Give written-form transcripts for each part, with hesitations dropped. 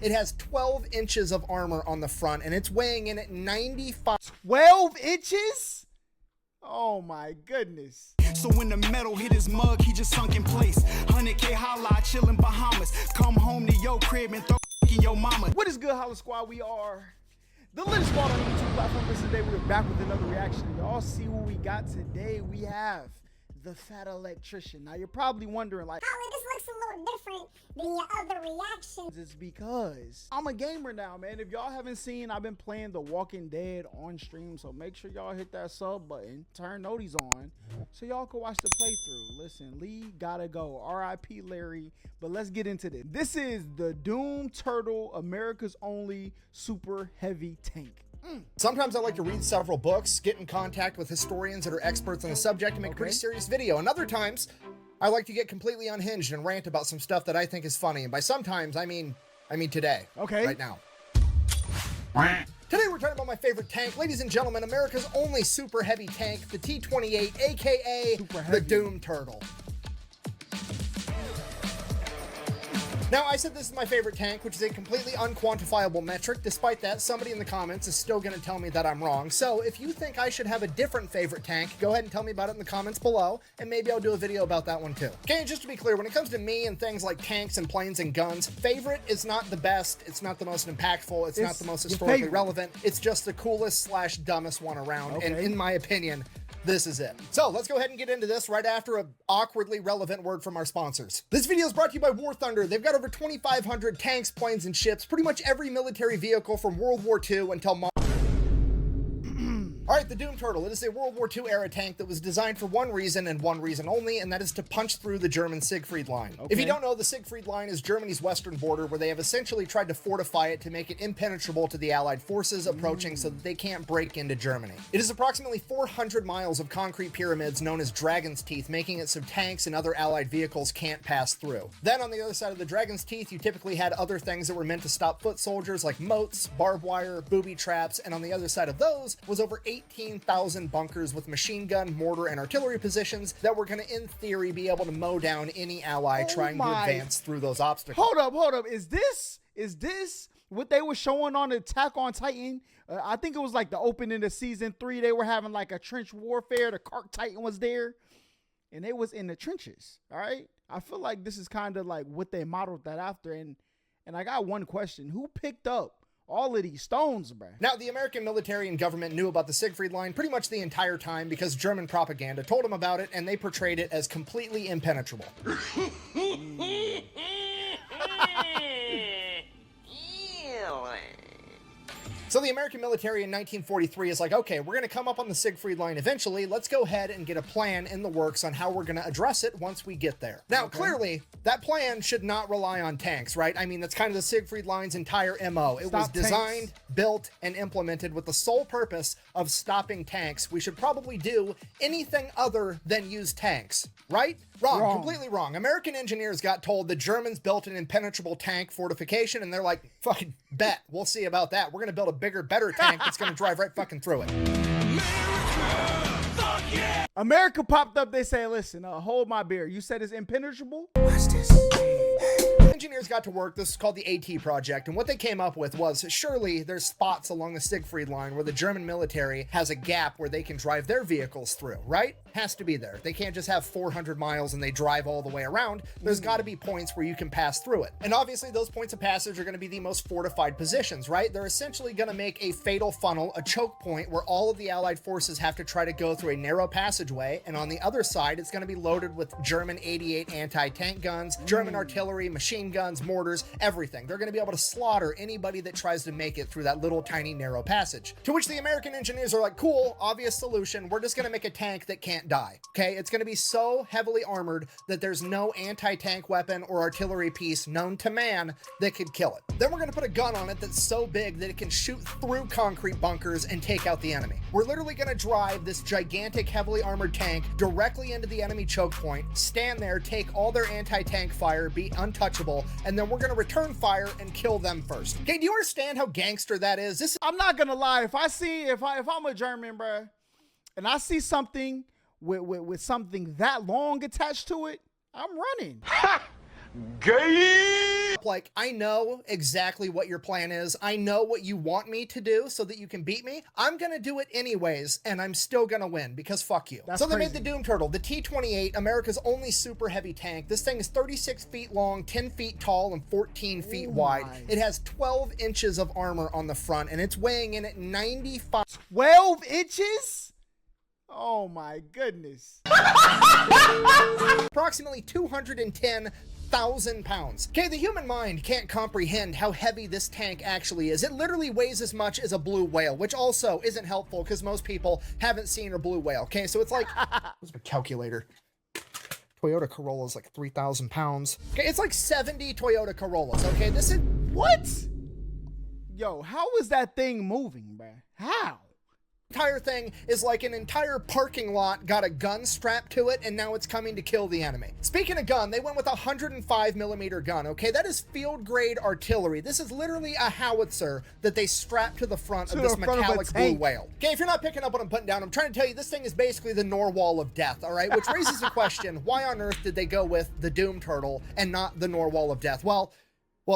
It has 12 inches of armor on the front, and it's weighing in at 95. 12 inches? Oh my goodness. So when the metal hit his mug, he just sunk in place. 100K Holla, chillin' Bahamas. Come home to your crib and throw in your mama. What is good, Holla Squad? We are the latest squad on the YouTube platform. Today we're back with another reaction. Y'all see what we got today. We have the fat electrician. Now you're probably wondering, like, Holla, this looks a little different than your other reactions. it's because I'm a gamer now, man. If y'all haven't seen, I've been playing The Walking Dead on stream, so make sure y'all hit that sub button, turn noties on, so y'all can watch the playthrough. Listen, Lee gotta go, RIP Larry, but let's get into this. This is the Doom Turtle, America's only super heavy tank. Sometimes I like to read several books, get in contact with historians that are experts on the subject, and make a pretty serious video. And other times, I like to get completely unhinged and rant about some stuff that I think is funny. And by sometimes, I mean today. Okay. Right now. Today we're talking about my favorite tank. Ladies and gentlemen, America's only super heavy tank, the T-28, aka the Doom Turtle. Now, I said this is my favorite tank, which is a completely unquantifiable metric. Despite that, somebody in the comments is still going to tell me that I'm wrong. So if you think I should have a different favorite tank, go ahead and tell me about it in the comments below, and maybe I'll do a video about that one too. Okay, and just to be clear, when it comes to me and things like tanks and planes and guns, favorite is not the best, it's not the most impactful, it's not the most historically relevant, it's just the coolest slash dumbest one around, and in my opinion, this is it. So let's go ahead and get into this right after an awkwardly relevant word from our sponsors. This video is brought to you by War Thunder. They've got over 2,500 tanks, planes, and ships, pretty much every military vehicle from World War II until modern. All right, the Doom Turtle. It is a World War II era tank that was designed for one reason and one reason only, and that is to punch through the German Siegfried Line. Okay. If you don't know, the Siegfried Line is Germany's western border, where they have essentially tried to fortify it to make it impenetrable to the Allied forces approaching so that they can't break into Germany. It is approximately 400 miles of concrete pyramids known as Dragon's Teeth, making it so tanks and other Allied vehicles can't pass through. Then on the other side of the Dragon's Teeth, you typically had other things that were meant to stop foot soldiers like moats, barbed wire, booby traps, and on the other side of those was over 18,000 bunkers with machine gun, mortar, and artillery positions that were going to, in theory, be able to mow down any ally trying to advance through those obstacles. Hold up. Is this what they were showing on Attack on Titan? I think it was like the opening of season 3. They were having like a trench warfare. The Kark Titan was there, and they was in the trenches. All right. I feel like this is kind of like what they modeled that after. And I got one question: who picked up all of these stones, bruh? Now, the American military and government knew about the Siegfried Line pretty much the entire time because German propaganda told them about it, and they portrayed it as completely impenetrable. So the American military in 1943 is like, okay, we're going to come up on the Siegfried Line eventually. Let's go ahead and get a plan in the works on how we're going to address it once we get there. Now, clearly, that plan should not rely on tanks, right? I mean, that's kind of the Siegfried Line's entire MO. It was designed, built, and implemented with the sole purpose of stopping tanks. We should probably do anything other than use tanks, right? Wrong. Completely wrong. American engineers got told the Germans built an impenetrable tank fortification, and they're like, fucking bet. We'll see about that. We're going to build a bigger, better tank that's going to drive right fucking through it. America popped up. They say, listen, hold my beer. You said it's impenetrable? Watch this. Engineers got to work. This is called the AT project, and what they came up with was, surely there's spots along the Siegfried Line where the German military has a gap where they can drive their vehicles through, right? Has to be there. They can't just have 400 miles and they drive all the way around. There's got to be points where you can pass through it. And obviously those points of passage are going to be the most fortified positions, right? They're essentially going to make a fatal funnel, a choke point where all of the Allied forces have to try to go through a narrow passageway, and on the other side it's going to be loaded with German 88 anti-tank guns, German artillery, machine guns, mortars, everything. They're going to be able to slaughter anybody that tries to make it through that little tiny narrow passage. To which the American engineers are like, cool, obvious solution. We're just going to make a tank that can't die. Okay, it's going to be so heavily armored that there's no anti-tank weapon or artillery piece known to man that could kill it. Then we're going to put a gun on it that's so big that it can shoot through concrete bunkers and take out the enemy. We're literally going to drive this gigantic, heavily armored tank directly into the enemy choke point, stand there, take all their anti-tank fire, be untouchable, and then we're going to return fire and kill them first. Okay, do you understand how gangster that is? I'm not going to lie. If I'm a German, bruh, and I see something with something that long attached to it, I'm running. Like, I know exactly what your plan is. I know what you want me to do so that you can beat me. I'm gonna do it anyways, and I'm still gonna win because fuck you. That's so they crazy. made the Doom Turtle, the T-28, America's only super heavy tank. This thing is 36 feet long, 10 feet tall, and 14 feet wide. my. It has 12 inches of armor on the front, and it's weighing in at 95. 12 inches? Oh my goodness. Approximately 210,000 pounds. Okay, the human mind can't comprehend how heavy this tank actually is. It literally weighs as much as a blue whale, which also isn't helpful because most people haven't seen a blue whale. Okay, so it's like, where's my calculator? Toyota Corolla is like 3,000 pounds. Okay, it's like 70 Toyota Corollas. Okay, this is What? Yo, how is that thing moving, bruh? How? entire thing is like an entire parking lot got a gun strapped to it, and now it's coming to kill the enemy. Speaking of gun, they went with a 105 millimeter gun. Okay, that is field grade artillery. This is literally a howitzer that they strapped to the front of this metallic blue whale. Okay, if you're not picking up what I'm putting down, I'm trying to tell you this thing is basically the Narwhal of death. All right, which raises the question: why on earth did they go with the Doom Turtle and not the Narwhal of death? Well,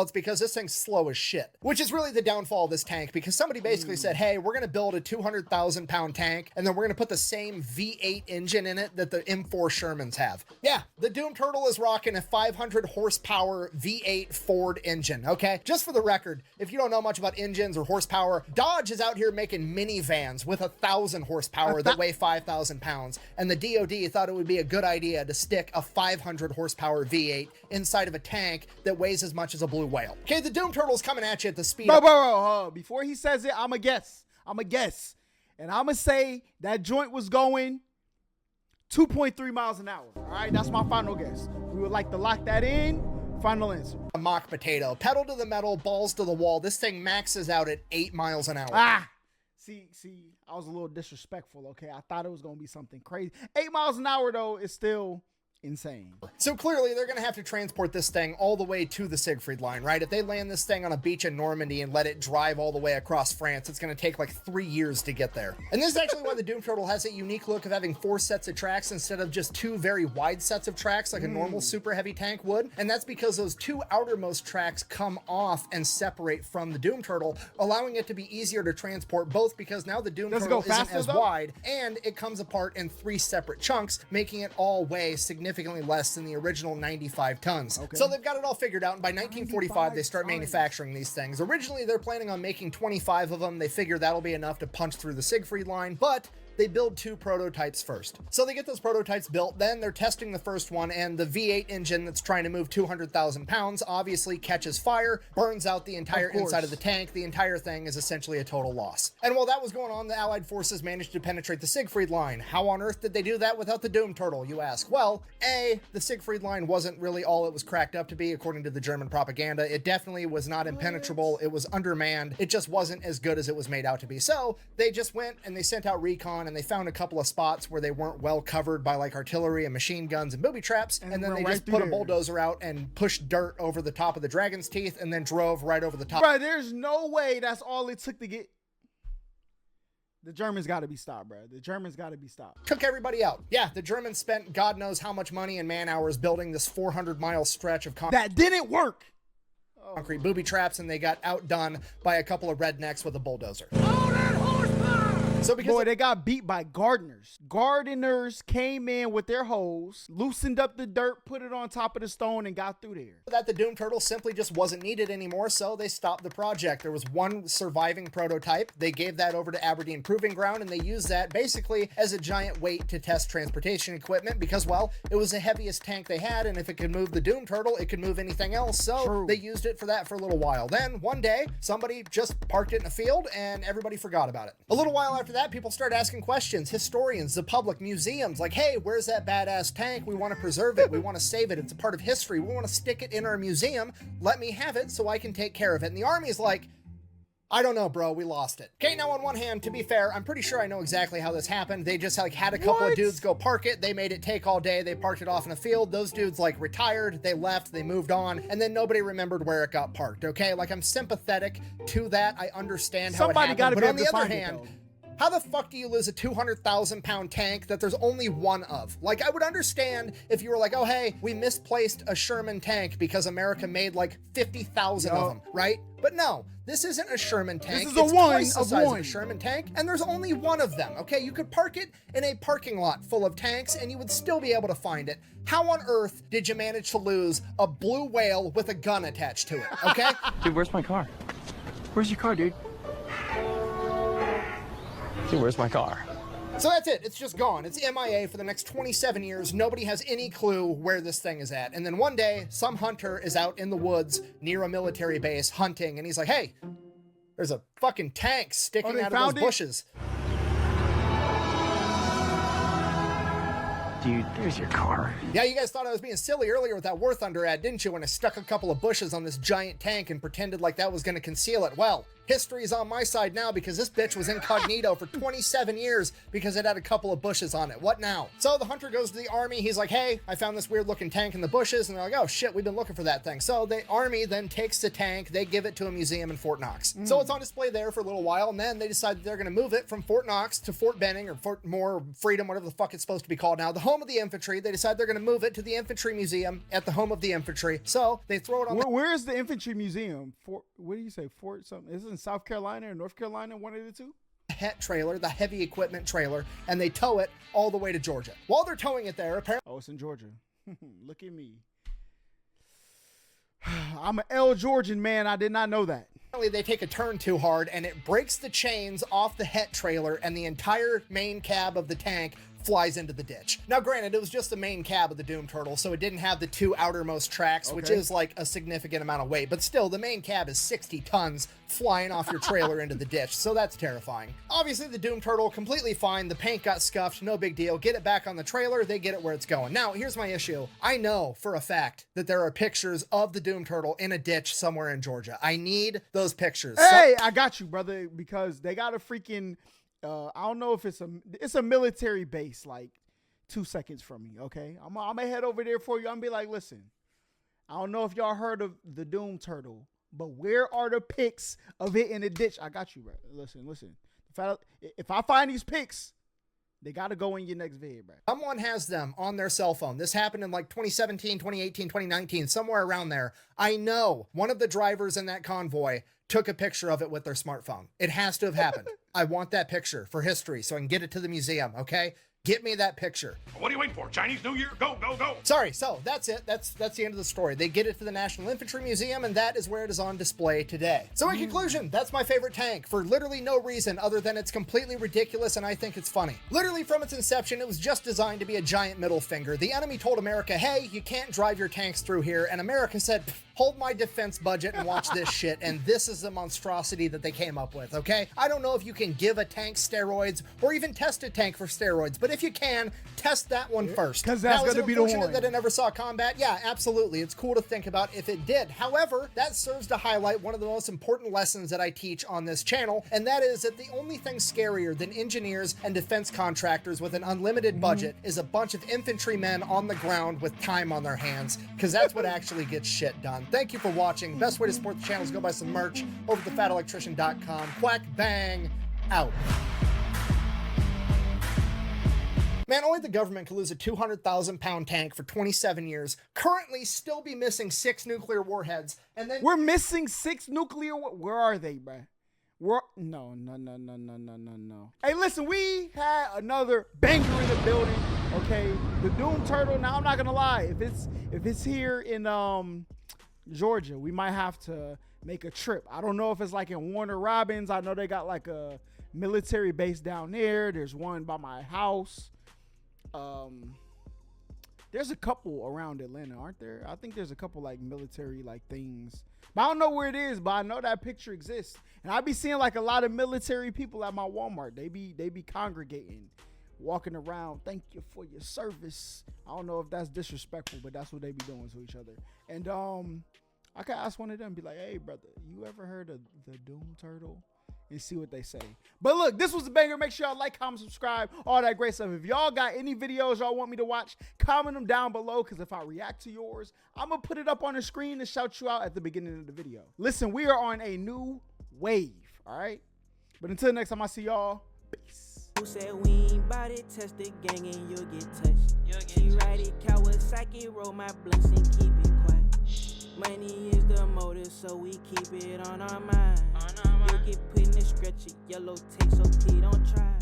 it's because this thing's slow as shit, which is really the downfall of this tank, because somebody basically said, hey, we're going to build a 200,000 pound tank, and then we're going to put the same V8 engine in it that the M4 Shermans have. Yeah, the Doom Turtle is rocking a 500 horsepower V8 Ford engine, okay? Just for the record, if you don't know much about engines or horsepower, Dodge is out here making minivans with 1,000 horsepower that weigh 5,000 pounds, and the DoD thought it would be a good idea to stick a 500 horsepower V8 inside of a tank that weighs as much as a blue whale. Okay, the Doom Turtle's coming at you at the speed Bro, before he says it, I'm a guess. And I'm going to say that joint was going 2.3 miles an hour. All right, that's my final guess. We would like to lock that in. Final answer. a mock potato. Pedal to the metal, balls to the wall. This thing maxes out at 8 miles an hour. See, I was a little disrespectful, okay? I thought it was going to be something crazy. 8 miles an hour, though, is still insane. So clearly they're going to have to transport this thing all the way to the Siegfried line, right? If they land this thing on a beach in Normandy and let it drive all the way across France, it's going to take like 3 years to get there. And this is actually why the Doom Turtle has that unique look of having 4 sets of tracks instead of just 2 very wide sets of tracks like a normal super heavy tank would. And that's because those 2 outermost tracks come off and separate from the Doom Turtle, allowing it to be easier to transport, both because now the Doom Turtle isn't as wide, and it comes apart in 3 separate chunks, making it all weigh significantly less than the original 95 tons. Okay. So they've got it all figured out, and by 1945 they start manufacturing these things. Originally they're planning on making 25 of them. They figure that'll be enough to punch through the Siegfried line, but they build 2 prototypes first. So they get those prototypes built, then they're testing the first one, and the V8 engine that's trying to move 200,000 pounds obviously catches fire, burns out the entire inside of the tank. The entire thing is essentially a total loss. And while that was going on, the Allied forces managed to penetrate the Siegfried line. How on earth did they do that without the Doom Turtle, you ask? Well, A, the Siegfried line wasn't really all it was cracked up to be, according to the German propaganda. It definitely was not impenetrable. It was undermanned. It just wasn't as good as it was made out to be. So they just went and they sent out recon, and they found a couple of spots where they weren't well covered by like artillery and machine guns and booby traps, and then they just put a bulldozer out and pushed dirt over the top of the dragon's teeth and then drove right over the top. Bro, there's no way that's all it took to get. The Germans got to be stopped, bro. The Germans got to be stopped. Took everybody out. Yeah, the Germans spent God knows how much money and man hours building this 400-mile stretch of that didn't work. Concrete booby traps, and they got outdone by a couple of rednecks with a bulldozer. So because they got beat by gardeners. Gardeners came in with their hoes, loosened up the dirt, put it on top of the stone, and got through there. That the Doom Turtle simply just wasn't needed anymore, so they stopped the project. There was one surviving prototype. They gave that over to Aberdeen Proving Ground, and they used that basically as a giant weight to test transportation equipment because, well, it was the heaviest tank they had, and if it could move the Doom Turtle, it could move anything else, so they used it for that for a little while. Then, one day, somebody just parked it in a field, and everybody forgot about it. A little while after that, people started asking questions. Historians, the public, museums, like, hey, where's that badass tank? We want to preserve it. We want to save it. It's a part of history. We want to stick it in our museum. Let me have it so I can take care of it. And the army is like, I don't know, bro. We lost it. Okay, now on one hand, to be fair, I'm pretty sure I know exactly how this happened. They just like had a couple of dudes go park it. They made it take all day. They parked it off in a field. Those dudes like retired. They left. They moved on. And then nobody remembered where it got parked. Okay, like I'm sympathetic to that. I understand how it happened. But on the other hand, How the fuck do you lose a 200,000 pound tank that there's only one of? Like, I would understand if you were like, oh, hey, we misplaced a Sherman tank because America made like 50,000 of them, right? But no, this isn't a Sherman tank. This is a it's one twice the of size one. of a Sherman tank, and there's only one of them, okay? You could park it in a parking lot full of tanks, and you would still be able to find it. How on earth did you manage to lose a blue whale with a gun attached to it, okay? Dude, where's my car? Where's your car, dude? Dude, where's my car? So that's it. It's just gone. It's MIA for the next 27 years. Nobody has any clue where this thing is at. And then one day, some hunter is out in the woods near a military base hunting, and he's like, hey, there's a fucking tank sticking out of those bushes. Dude, there's your car. Yeah, you guys thought I was being silly earlier with that War Thunder ad, didn't you? When I stuck a couple of bushes on this giant tank and pretended like that was going to conceal it. Well, history's on my side now because this bitch was incognito for 27 years because it had a couple of bushes on it. What now? So the hunter goes to the army. He's like, hey, I found this weird looking tank in the bushes. And they're like, oh shit, we've been looking for that thing. So the army then takes the tank. They give it to a museum in Fort Knox. So it's on display there for a little while. And then they decide that they're going to move it from Fort Knox to Fort Benning or Fort Moore Freedom, whatever the fuck it's supposed to be called now, the home of the infantry. They decide they're going to move it to the infantry museum at the home of the infantry. So they throw it on Where is the infantry museum? Fort, what do you say? Fort something? Is it in South Carolina or North Carolina? One of the two? Het trailer, the heavy equipment trailer, and they tow it all the way to Georgia. While they're towing it there, apparently Oh, it's in Georgia. Look at me. I'm an L Georgian, man. I did not know that. they take a turn too hard and it breaks the chains off the Het trailer, and the entire main cab of the tank flies into the ditch. Now, granted, it was just the main cab of the Doom Turtle, so it didn't have the two outermost tracks, which is like a significant amount of weight, but still, the main cab is 60 tons flying off your trailer into the ditch, so that's terrifying. Obviously, the Doom Turtle, completely fine. The paint got scuffed, no big deal. Get it back on the trailer, they get it where it's going. Now, here's my issue. I know for a fact that there are pictures of the Doom Turtle in a ditch somewhere in Georgia. I need those pictures. Hey, I got you, brother, because they got a freaking... I don't know if it's a military base like 2 seconds from me. Okay, I'm gonna head over there for you. I'm gonna be like, listen, I don't know if y'all heard of the Doom Turtle, but where are the pics of it in the ditch? I got you, bro. Listen. If I find these pics, they gotta go in your next vid, bro. Someone has them on their cell phone. This happened in like 2017, 2018, 2019, somewhere around there. I know one of the drivers in that convoy took a picture of it with their smartphone. It has to have happened. I want that picture for history so I can get it to the museum, okay? Get me that picture. What are you waiting for? Chinese New Year? Go, go, go. Sorry, so that's it. That's the end of the story. They get it to the National Infantry Museum, and that is where it is on display today. So in conclusion, that's my favorite tank for literally no reason other than it's completely ridiculous and I think it's funny. Literally from its inception, it was just designed to be a giant middle finger. The enemy told America, hey, you can't drive your tanks through here, and America said, hold my defense budget and watch this shit, and this is the monstrosity that they came up with, okay? I don't know if you can give a tank steroids or even test a tank for steroids, but if you can, test that one first. Because that's going to be the one. That it never saw combat? Yeah, absolutely. It's cool to think about if it did. However, that serves to highlight one of the most important lessons that I teach on this channel, and that is that the only thing scarier than engineers and defense contractors with an unlimited budget is a bunch of infantrymen on the ground with time on their hands, because that's what actually gets shit done. Thank you for watching. Best way to support the channel is go buy some merch over at thefatelectrician.com. Quack, bang, out. Man, only the government could lose a 200,000 pound tank for 27 years, currently still be missing 6 nuclear warheads, and then... We're missing 6 nuclear... Where are they, bruh? No. Hey, listen, we had another banger in the building, okay? The Doom Turtle, now I'm not gonna lie, if it's here in Georgia, we might have to make a trip. I don't know if it's like in Warner Robins. I know they got like a military base down there. There's one by my house. There's a couple around Atlanta, aren't there? I think there's a couple like military like things, but I don't know where it is, but I know that picture exists. And I be seeing like a lot of military people at my Walmart. They be congregating, walking around. Thank you for your service. I don't know if that's disrespectful, but that's what they be doing to each other. And I could ask one of them, be like, hey brother, you ever heard of the Doom Turtle? And see what they say. But look, this was a banger. Make sure y'all like, comment, subscribe, all that great stuff. If y'all got any videos y'all want me to watch, comment them down below, because if I react to yours, I'm gonna put it up on the screen and shout you out at the beginning of the video. Listen, we are on a new wave, all right? But until next time I see y'all, Peace. Who said we ain't bout it? Test the gang and you'll get touched. She ride it, Kawasaki, roll my blunts and keep it quiet. Money is the motive, so we keep it on our mind. You get put in the stretcher, yellow tape, so please don't try.